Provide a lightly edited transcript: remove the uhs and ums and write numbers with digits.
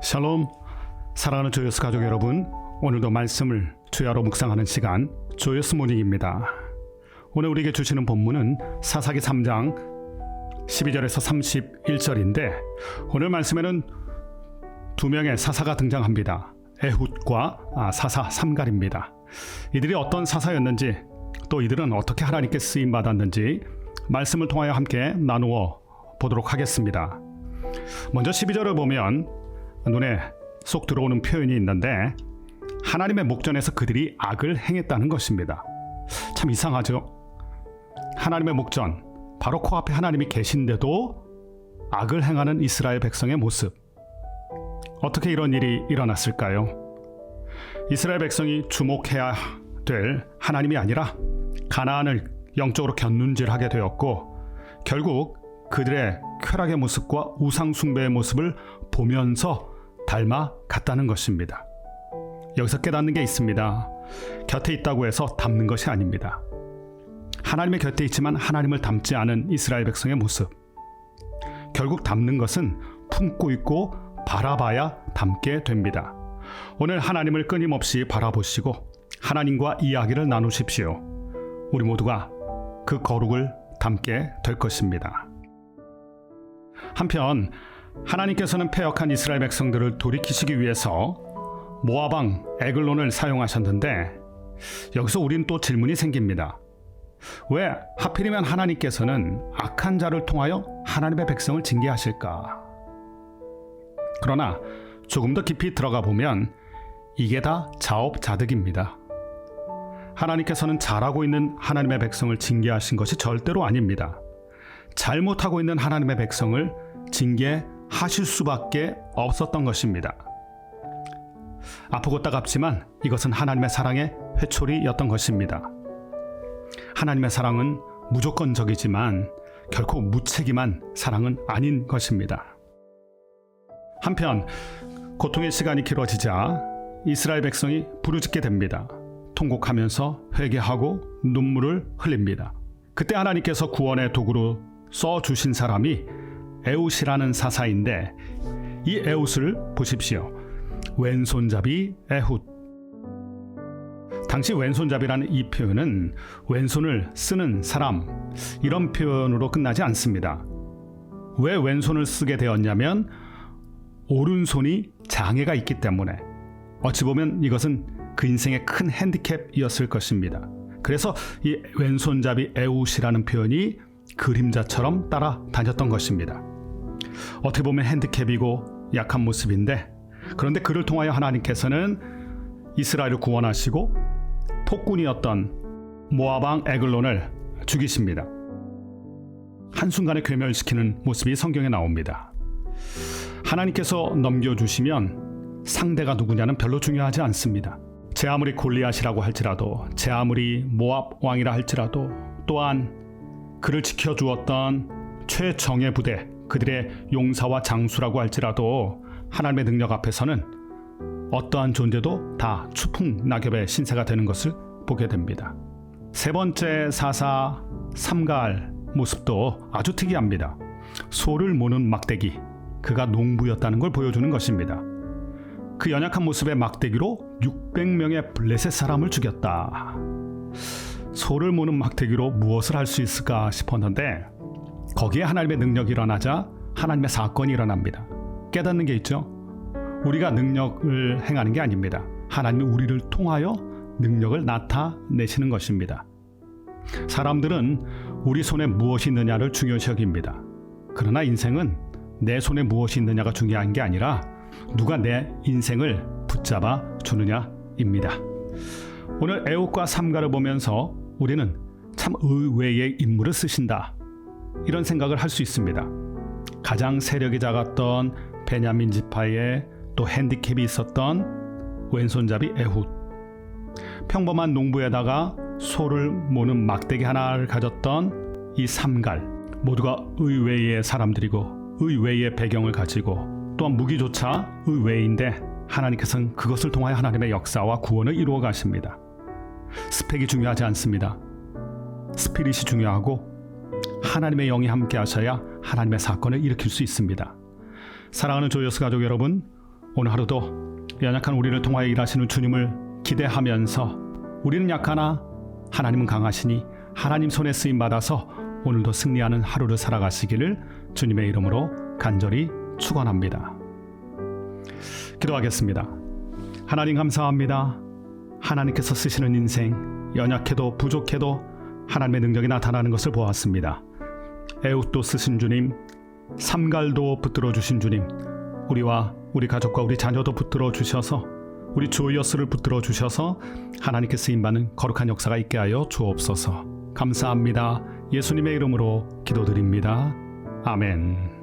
샬롬, 사랑하는 조여스 가족 여러분, 오늘도 말씀을 주야로 묵상하는 시간 조여스 모닝입니다. 오늘 우리에게 주시는 본문은 사사기 3장 12절에서 31절인데 오늘 말씀에는 두 명의 사사가 등장합니다. 에훗과 사사 삼갈입니다. 이들이 어떤 사사였는지 또 이들은 어떻게 하나님께 쓰임받았는지 말씀을 통하여 함께 나누어 보도록 하겠습니다. 먼저 12절을 보면 눈에 쏙 들어오는 표현이 있는데 하나님의 목전에서 그들이 악을 행했다는 것입니다. 참 이상하죠? 하나님의 목전, 바로 코앞에 하나님이 계신데도 악을 행하는 이스라엘 백성의 모습. 어떻게 이런 일이 일어났을까요? 이스라엘 백성이 주목해야 될 하나님이 아니라 가나안을 영적으로 곁눈질하게 되었고 결국 그들의 쾌락의 모습과 우상 숭배의 모습을 보면서 닮아갔다는 것입니다. 여기서 깨닫는 게 있습니다. 곁에 있다고 해서 닮는 것이 아닙니다. 하나님의 곁에 있지만 하나님을 닮지 않은 이스라엘 백성의 모습. 결국 닮는 것은 품고 있고 바라봐야 닮게 됩니다. 오늘 하나님을 끊임없이 바라보시고 하나님과 이야기를 나누십시오. 우리 모두가 그 거룩을 닮게 될 것입니다. 한편 하나님께서는 패역한 이스라엘 백성들을 돌이키시기 위해서 모압 왕 에글론을 사용하셨는데 여기서 우리는 또 질문이 생깁니다. 왜 하필이면 하나님께서는 악한 자를 통하여 하나님의 백성을 징계하실까? 그러나 조금 더 깊이 들어가 보면 이게 다 자업자득입니다. 하나님께서는 잘하고 있는 하나님의 백성을 징계하신 것이 절대로 아닙니다. 잘못하고 있는 하나님의 백성을 징계하실 수밖에 없었던 것입니다. 아프고 따갑지만 이것은 하나님의 사랑의 회초리였던 것입니다. 하나님의 사랑은 무조건적이지만 결코 무책임한 사랑은 아닌 것입니다. 한편 고통의 시간이 길어지자 이스라엘 백성이 부르짖게 됩니다. 통곡하면서 회개하고 눈물을 흘립니다. 그때 하나님께서 구원의 도구로 써주신 사람이 에훗이라는 사사인데 이 에훗을 보십시오. 왼손잡이 에훗. 당시 왼손잡이라는 이 표현은 왼손을 쓰는 사람 이런 표현으로 끝나지 않습니다. 왜 왼손을 쓰게 되었냐면 오른손이 장애가 있기 때문에 어찌 보면 이것은 그 인생의 큰 핸디캡이었을 것입니다. 그래서 이 왼손잡이 에훗이라는 표현이 그림자처럼 따라다녔던 것입니다. 어떻게 보면 핸디캡이고 약한 모습인데 그런데 그를 통하여 하나님께서는 이스라엘을 구원하시고 폭군이었던 모압 왕 에글론을 죽이십니다. 한순간에 괴멸시키는 모습이 성경에 나옵니다. 하나님께서 넘겨주시면 상대가 누구냐는 별로 중요하지 않습니다. 제 아무리 골리앗이라고 할지라도 제 아무리 모압 왕이라 할지라도 또한 그를 지켜주었던 최정예 부대 그들의 용사와 장수라고 할지라도 하나님의 능력 앞에서는 어떠한 존재도 다 추풍낙엽의 신세가 되는 것을 보게 됩니다. 세 번째 사사 삼갈 모습도 아주 특이합니다. 소를 모는 막대기, 그가 농부였다는 걸 보여주는 것입니다. 그 연약한 모습의 막대기로 600명의 블레셋 사람을 죽였다. 소를 모는 막대기로 무엇을 할 수 있을까 싶었는데 거기에 하나님의 능력이 일어나자 하나님의 사건이 일어납니다. 깨닫는 게 있죠. 우리가 능력을 행하는 게 아닙니다. 하나님이 우리를 통하여 능력을 나타내시는 것입니다. 사람들은 우리 손에 무엇이 있느냐를 중요시 여깁니다. 그러나 인생은 내 손에 무엇이 있느냐가 중요한 게 아니라 누가 내 인생을 붙잡아 주느냐입니다. 오늘 에훗과 삼갈을 보면서 우리는 참 의외의 인물을 쓰신다 이런 생각을 할 수 있습니다. 가장 세력이 작았던 베냐민 지파에 또 핸디캡이 있었던 왼손잡이 에훗, 평범한 농부에다가 소를 모는 막대기 하나를 가졌던 이 삼갈, 모두가 의외의 사람들이고 의외의 배경을 가지고 또한 무기조차 의외인데 하나님께서는 그것을 통하여 하나님의 역사와 구원을 이루어 가십니다. 스펙이 중요하지 않습니다. 스피릿이 중요하고 하나님의 영이 함께 하셔야 하나님의 사건을 일으킬 수 있습니다. 사랑하는 조여스 가족 여러분, 오늘 하루도 연약한 우리를 통하여 일하시는 주님을 기대하면서 우리는 약하나 하나님은 강하시니 하나님 손에 쓰임 받아서 오늘도 승리하는 하루를 살아가시기를 주님의 이름으로 간절히 축원합니다. 기도하겠습니다. 하나님 감사합니다. 하나님께서 쓰시는 인생, 연약해도 부족해도 하나님의 능력이 나타나는 것을 보았습니다. 에훗도 쓰신 주님, 삼갈도 붙들어 주신 주님, 우리와 우리 가족과 우리 자녀도 붙들어 주셔서 우리 조이어스를 붙들어 주셔서 하나님께 쓰임받는 거룩한 역사가 있게 하여 주옵소서. 감사합니다. 예수님의 이름으로 기도드립니다. 아멘.